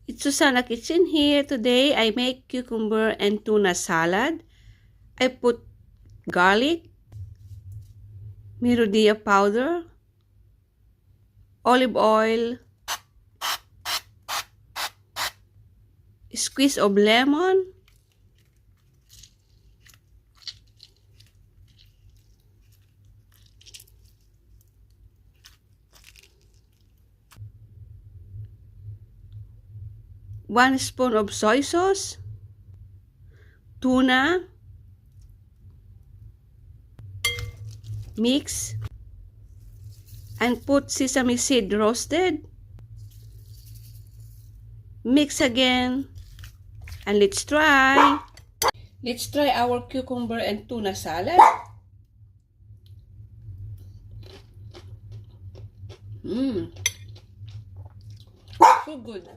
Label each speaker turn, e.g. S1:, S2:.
S1: It's Susana Kitchen here. Today I make cucumber and tuna salad. I put garlic, mirodia powder, olive oil, squeeze of lemon, one spoon of soy sauce, tuna, mix, and put sesame seed roasted. Mix again, and let's try. Let's try our cucumber and tuna salad. So good.